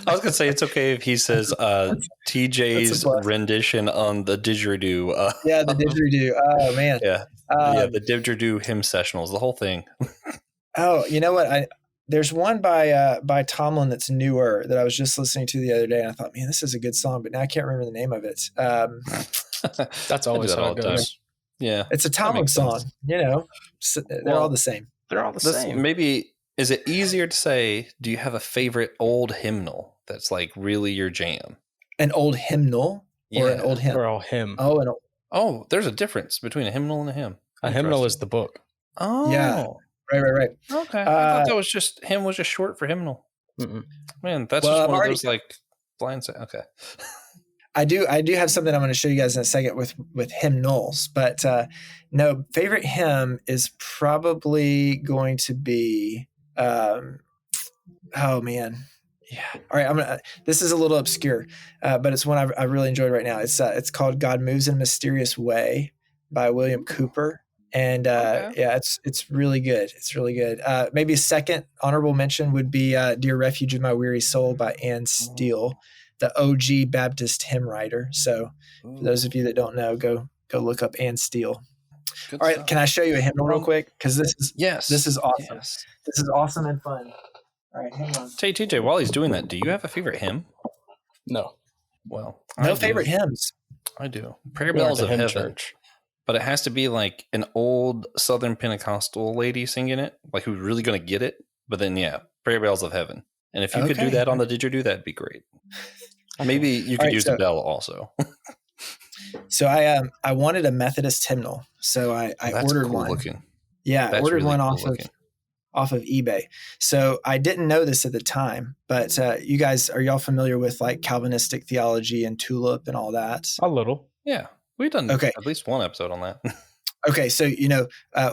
I was gonna say it's okay if he says TJ's rendition on the didgeridoo. Yeah, the didgeridoo. Oh man. Yeah, the didgeridoo hymn sessionals, the whole thing. Oh, you know what? There's one by Tomlin that's newer that I was just listening to the other day, and I thought, man, this is a good song, but now I can't remember the name of it. That's always how it goes. Yeah, it's a Tomlin song. You know, they're all the same. They're all the same. Maybe is it easier to say? Do you have a favorite old hymnal that's like really your jam? An old hymnal or an old hymn? Or a hymn. Oh, there's a difference between a hymnal and a hymn. A hymnal is the book. Oh, yeah. Right. Okay, I thought that was just hymn was just short for hymnal. Mm-mm. Man, that's just one of those like blind. Okay. I do have something I'm going to show you guys in a second with hymnals, but no, favorite hymn is probably going to be oh man. Yeah. All right. this is a little obscure, but it's one I really enjoyed right now. It's called God Moves in a Mysterious Way by William Cooper. And yeah, it's really good. It's really good. Maybe a second honorable mention would be Dear Refuge of My Weary Soul by Anne Steele, the OG Baptist hymn writer. So for those of you that don't know, go look up Anne Steele. Good All right, stuff. Can I show you a hymnal real quick? Because this is awesome. Yes. This is awesome and fun. All right, hang on. Hey, TJ, while he's doing that, do you have a favorite hymn? No. Well, no favorite hymns. I do. Prayer Bells of Heaven. Church. But it has to be like an old Southern Pentecostal lady singing it, like who's really going to get it. But then, yeah, Prayer Bells of Heaven. And if you could do that on the didgeridoo, that'd be great. Maybe you could use the bell also. So I wanted a Methodist hymnal, so I ordered one. Looking. Yeah, I ordered one off of eBay. So I didn't know this at the time, but you guys, are y'all familiar with like Calvinistic theology and tulip and all that? A little, yeah. We've done at least one episode on that. Okay, so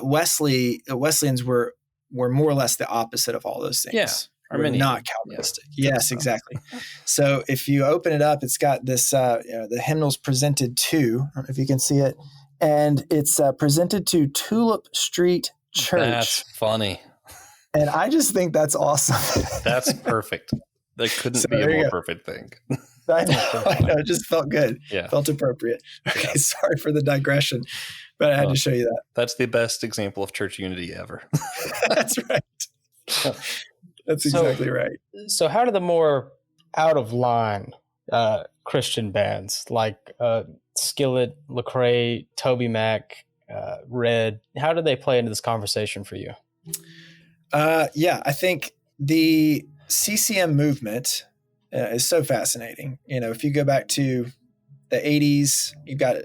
Wesleyans were more or less the opposite of all those things. Yeah. Arminian. Not Calvinistic. Yeah. Yes, exactly. So if you open it up, it's got this, the hymnal's presented to, I don't know if you can see it, and it's presented to Tulip Street Church. That's funny. And I just think that's awesome. That's perfect. There couldn't be a more perfect thing. I know. It just felt good. Yeah. Felt appropriate. Okay, sorry for the digression, but I had to show you that. That's the best example of church unity ever. That's right. That's exactly right. So how do the more out of line Christian bands like Skillet, Lecrae, Toby Mac, Red, how do they play into this conversation for you? Yeah, I think the CCM movement is so fascinating. If you go back to the 80s, you've got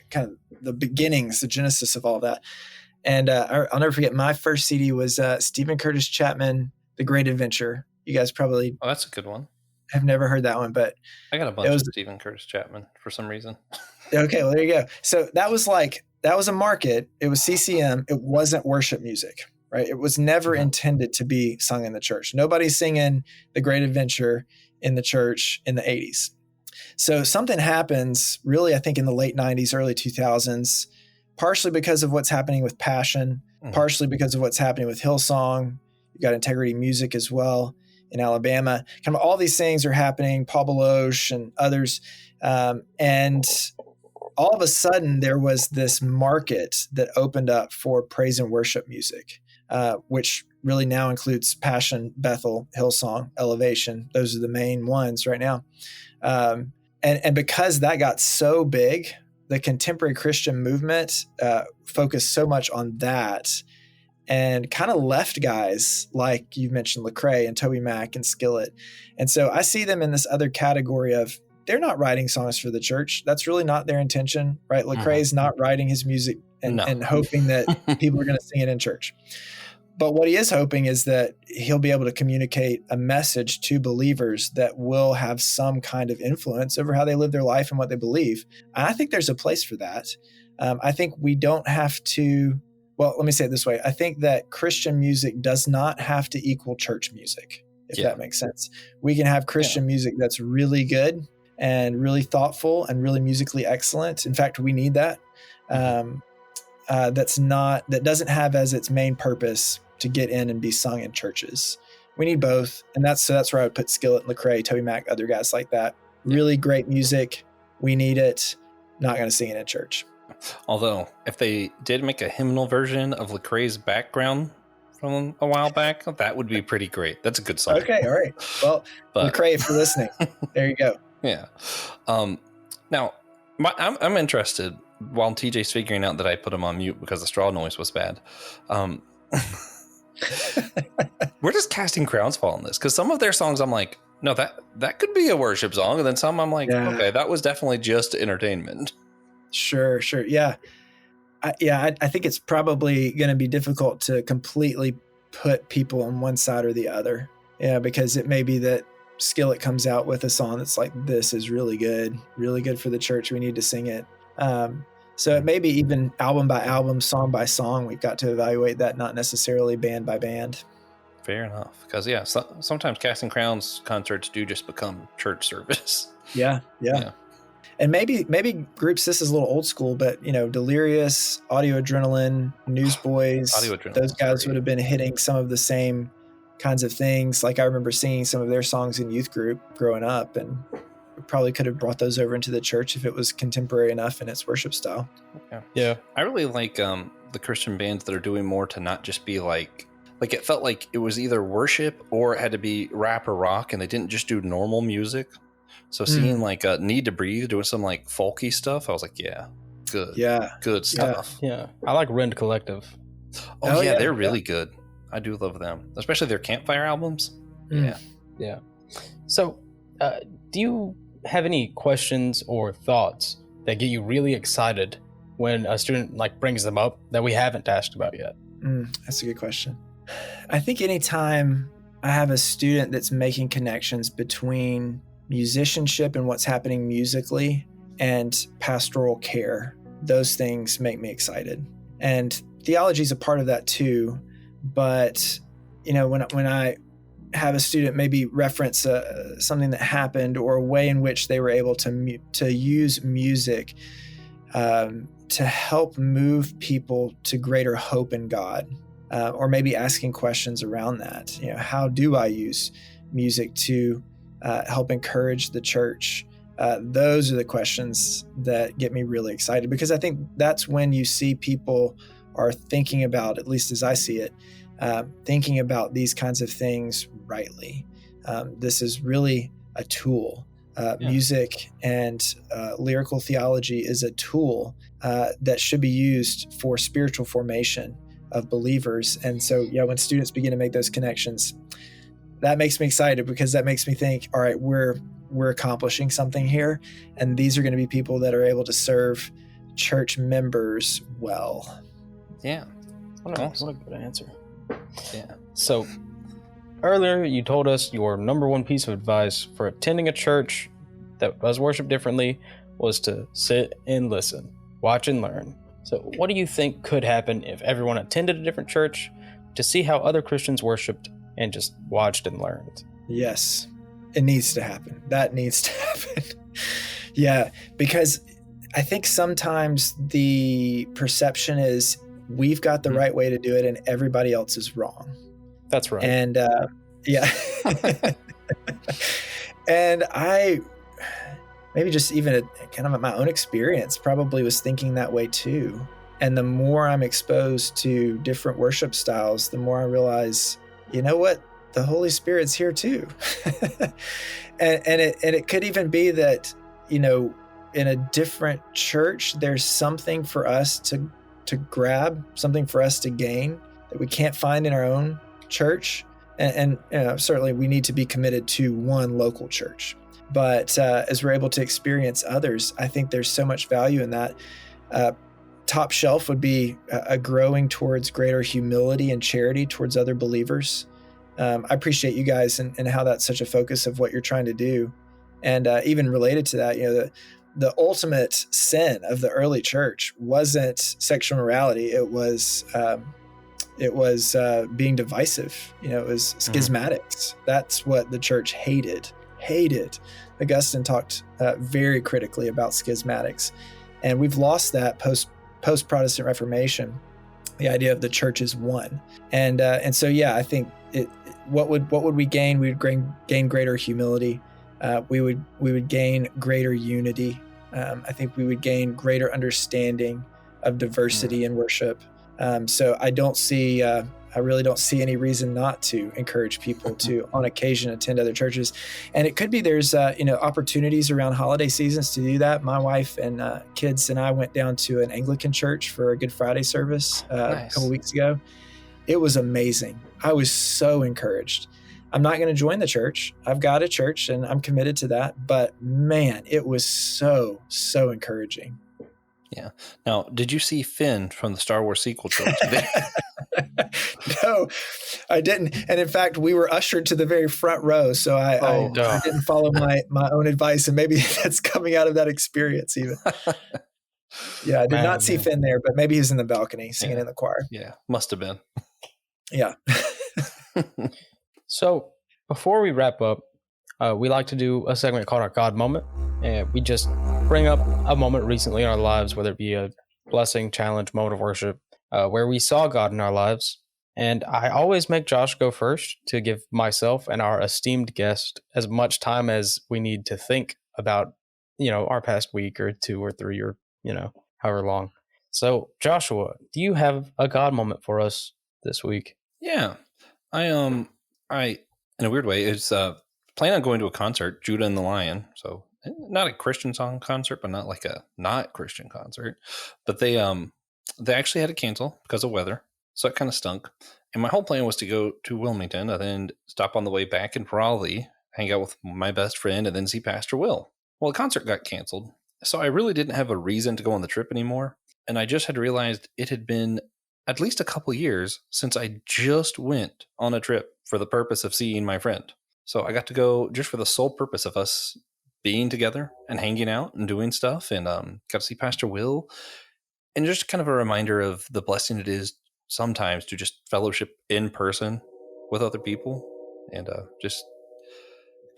kind of the beginnings, the genesis of all that. And I'll never forget, my first CD was Stephen Curtis Chapman, The Great Adventure. You guys probably... Oh, that's a good one. I've never heard that one, but... I got a bunch of Stephen Curtis Chapman for some reason. Okay, well, there you go. So that was a market. It was CCM. It wasn't worship music, right? It was never intended to be sung in the church. Nobody's singing The Great Adventure in the church in the 80s. So something happens really, I think, in the late 90s, early 2000s, partially because of what's happening with Passion, partially because of what's happening with Hillsong. You've got Integrity Music as well in Alabama. Kind of all these things are happening, Paul Baloche and others. And all of a sudden, there was this market that opened up for praise and worship music, which really now includes Passion, Bethel, Hillsong, Elevation. Those are the main ones right now. And because that got so big, the contemporary Christian movement focused so much on that and kind of left guys like you mentioned, Lecrae and Toby Mac and Skillet. And so I see them in this other category of they're not writing songs for the church. That's really not their intention, right? Lecrae's not writing his music and hoping that people are going to sing it in church. But what he is hoping is that he'll be able to communicate a message to believers that will have some kind of influence over how they live their life and what they believe. And I think there's a place for that. I think we don't have to, well, let me say it this way. I think that Christian music does not have to equal church music, if Yeah. that makes sense. We can have Christian music that's really good and really thoughtful and really musically excellent. In fact, we need that. That doesn't have as its main purpose to get in and be sung in churches. We need both. And that's where I would put Skillet, Lecrae, Toby Mac, other guys like that. Really great music. We need it. Not going to sing it in church. Although, if they did make a hymnal version of Lecrae's Background from a while back, that would be pretty great. That's a good song. Okay, all right. Well, Lecrae, if you're listening, there you go. Yeah. Now, I'm interested, while TJ's figuring out that I put him on mute because the straw noise was bad. Where does Casting Crowns fall in this? Because some of their songs I'm like, no, that could be a worship song. And then some I'm like, okay, that was definitely just entertainment. Sure. Yeah. I think it's probably going to be difficult to completely put people on one side or the other. Yeah, because it may be that Skillet comes out with a song that's like, this is really good for the church. We need to sing it. So it may be even album by album, song by song. We've got to evaluate that, not necessarily band by band. Fair enough. Because, sometimes Casting Crowns concerts do just become church service. Yeah. And maybe groups, this is a little old school, but, Delirious, Audio Adrenaline, Newsboys, those guys would have been hitting some of the same kinds of things. Like I remember singing some of their songs in youth group growing up, and we probably could have brought those over into the church if it was contemporary enough in its worship style. Yeah. I really like the Christian bands that are doing more to not just be like it felt like it was either worship or it had to be rap or rock, and they didn't just do normal music. So seeing like Need to Breathe doing some like folky stuff, I was like, yeah, good. Yeah. Good stuff. Yeah. I like Rend Collective. Oh yeah, they're really good. I do love them, especially their Campfire albums. Yeah. So, do you have any questions or thoughts that get you really excited when a student like brings them up that we haven't asked about yet? That's a good question. I think anytime I have a student that's making connections between musicianship and what's happening musically and pastoral care, those things make me excited. And theology is a part of that too. But, when I have a student maybe reference something that happened or a way in which they were able to use music to help move people to greater hope in God, or maybe asking questions around that. How do I use music to help encourage the church? Those are the questions that get me really excited, because I think that's when you see people are thinking about, at least as I see it, thinking about these kinds of things rightly. This is really a tool. Music and lyrical theology is a tool that should be used for spiritual formation of believers. And so, when students begin to make those connections, that makes me excited, because that makes me think, all right, we're accomplishing something here. And these are going to be people that are able to serve church members well. Yeah. What a good answer. Yeah. So earlier you told us your number one piece of advice for attending a church that does worship differently was to sit and listen, watch and learn. So what do you think could happen if everyone attended a different church to see how other Christians worshiped and just watched and learned? Yes, it needs to happen. That needs to happen. Yeah, because I think sometimes the perception is we've got the right way to do it and everybody else is wrong. That's right. And and I maybe just even kind of my own experience probably was thinking that way too. And the more I'm exposed to different worship styles, the more I realize, you know what? The Holy Spirit's here too. and it could even be that, in a different church, there's something for us to grab, something for us to gain that we can't find in our own church. And certainly we need to be committed to one local church. But as we're able to experience others, I think there's so much value in that. Top shelf would be a growing towards greater humility and charity towards other believers. I appreciate you guys and how that's such a focus of what you're trying to do. And even related to that, the ultimate sin of the early church wasn't sexual immorality. It was being divisive. It was schismatics. That's what the church hated. Augustine talked very critically about schismatics, and we've lost that post Protestant Reformation. The idea of the church is one, and so I think what would we gain? We would gain greater humility. We would gain greater unity. I think we would gain greater understanding of diversity in worship. So I really don't see any reason not to encourage people to, on occasion, attend other churches. And it could be there's opportunities around holiday seasons to do that. My wife and kids and I went down to an Anglican church for a Good Friday service a couple weeks ago. It was amazing. I was so encouraged. I'm not going to join the church. I've got a church and I'm committed to that. But man, it was so encouraging. Yeah. Now, did you see Finn from the Star Wars sequel trilogy? No, I didn't. And in fact, we were ushered to the very front row. So I didn't follow my own advice. And maybe that's coming out of that experience even. Yeah, I did not see Finn there, but maybe he was in the balcony singing in the choir. Yeah, must have been. Yeah. So before we wrap up, we like to do a segment called our God Moment. And we just bring up a moment recently in our lives, whether it be a blessing, challenge, moment of worship, where we saw God in our lives. And I always make Josh go first to give myself and our esteemed guest as much time as we need to think about, our past week or 2 or 3 or, however long. So Joshua, do you have a God moment for us this week? Yeah. I in a weird way, is planning on going to a concert, Judah and the Lion. So not a Christian song concert, but not like a not Christian concert. But they actually had to cancel because of weather. So it kind of stunk. And my whole plan was to go to Wilmington and then stop on the way back in Raleigh, hang out with my best friend, and then see Pastor Will. Well, the concert got canceled. So I really didn't have a reason to go on the trip anymore. And I just had realized it had been at least a couple years since I just went on a trip for the purpose of seeing my friend. So I got to go just for the sole purpose of us being together and hanging out and doing stuff, and got to see Pastor Will, and just kind of a reminder of the blessing it is sometimes to just fellowship in person with other people, and just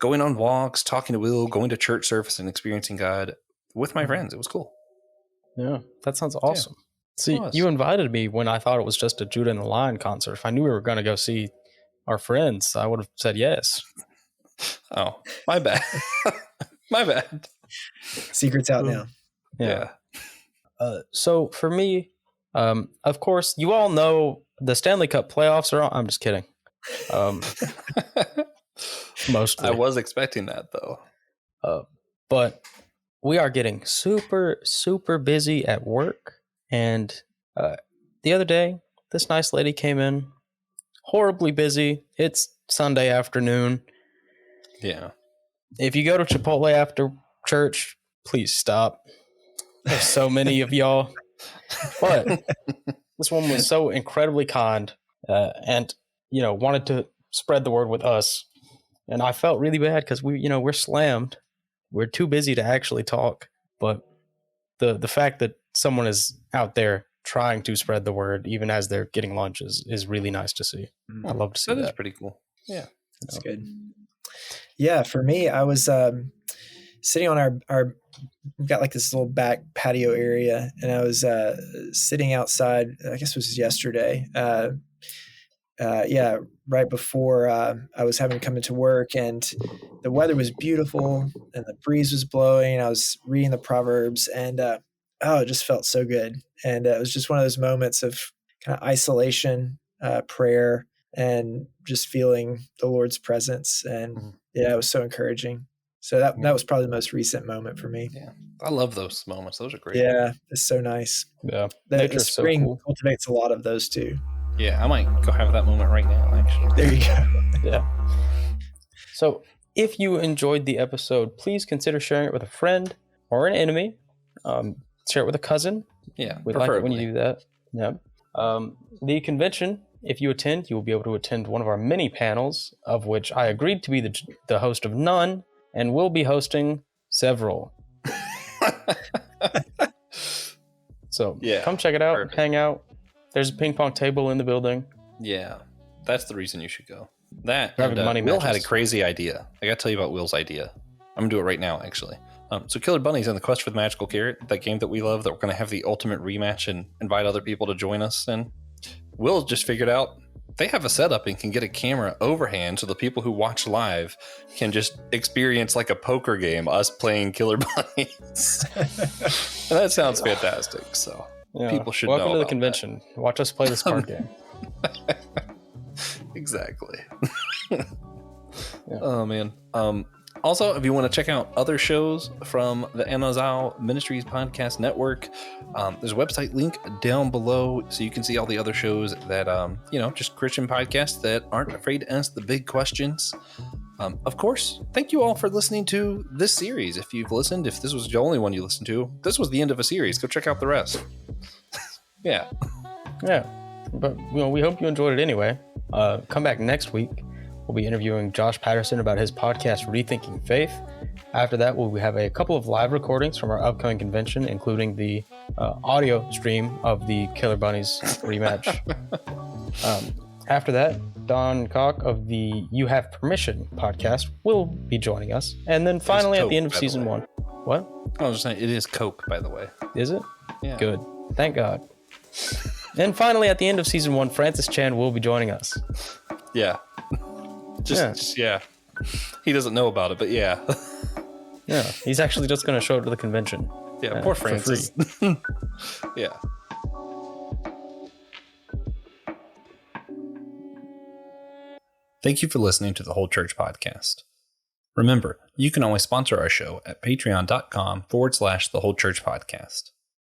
going on walks, talking to Will, going to church service, and experiencing God with my friends. It was cool. Yeah, that sounds awesome. See, you invited me when I thought it was just a Judah and the Lion concert. If I knew we were going to go see our friends, I would have said yes. Oh, my bad. My bad. Secret's out now. Yeah. So for me, of course, you all know the Stanley Cup playoffs are on. I'm just kidding. Mostly. I was expecting that, though. But we are getting super, super busy at work. And the other day, this nice lady came in, horribly busy. It's Sunday afternoon. Yeah. If you go to Chipotle after church, please stop. There's so many of y'all. But this woman was so incredibly kind and, wanted to spread the word with us. And I felt really bad because we're slammed. We're too busy to actually talk. But the fact that someone is out there trying to spread the word, even as they're getting lunch, is really nice to see. I love to see that. That is pretty cool. Yeah. That's good. Yeah, for me, I was sitting on our we've got like this little back patio area, and I was sitting outside. I guess it was yesterday. Right before I was having to come into work, and the weather was beautiful, and the breeze was blowing. I was reading the Proverbs, and it just felt so good. And it was just one of those moments of kind of isolation, prayer, and just feeling the Lord's presence. And it was so encouraging. So that was probably the most recent moment for me. Yeah, I love those moments. Those are great. Yeah, it's so nice. Yeah, the spring so cool. Cultivates a lot of those too. Yeah, I might go have that moment right now, actually. There you go. Yeah. So if you enjoyed the episode, please consider sharing it with a friend or an enemy. Share it with a cousin. Yeah, we like it when you do that. Yeah. The convention, if you attend, you will be able to attend one of our mini panels, of which I agreed to be the host of none, and will be hosting several. So Yeah, come check it out, perfect. hang out. There's a ping pong table in the building. Yeah, that's the reason you should go. That We're having and, money Will had a matches. crazy idea. I got to tell you about Will's idea. I'm gonna do it right now, actually. So Killer Bunny's in the Quest for the Magical Carrot, that game that we love, that we're gonna have the ultimate rematch and invite other people to join us. And Will just figured out they have a setup and can get a camera overhand, so the people who watch live can just experience like a poker game, us playing Killer Bunnies. And that sounds fantastic. So Yeah. people should Welcome know to the about convention. Watch us play this card game. Exactly. Oh man. Also, if you want to check out other shows from the Anazao Ministries Podcast Network, there's a website link down below so you can see all the other shows that just Christian podcasts that aren't afraid to ask the big questions. Of course, thank you all for listening to this series. If you've listened, if this was the only one you listened to, this was the end of a series. Go check out the rest. Yeah. Yeah. But we hope you enjoyed it anyway. Come back next week. We'll be interviewing Josh Patterson about his podcast, Rethinking Faith. After that, we'll have a couple of live recordings from our upcoming convention, including the audio stream of the Killer Bunnies rematch. After that, Don Cock of the You Have Permission podcast will be joining us. And then finally, at the end of season 1. What? I was just saying, it is Coke, by the way. Is it? Yeah. Good. Thank God. And finally, at the end of season 1, Francis Chan will be joining us. Yeah. Just yeah. He doesn't know about it, but yeah. Yeah, he's actually just going to show up to the convention. Yeah, poor for Francis. Yeah. Thank you for listening to the Whole Church Podcast. Remember, you can always sponsor our show at patreon.com/The Whole Church Podcast.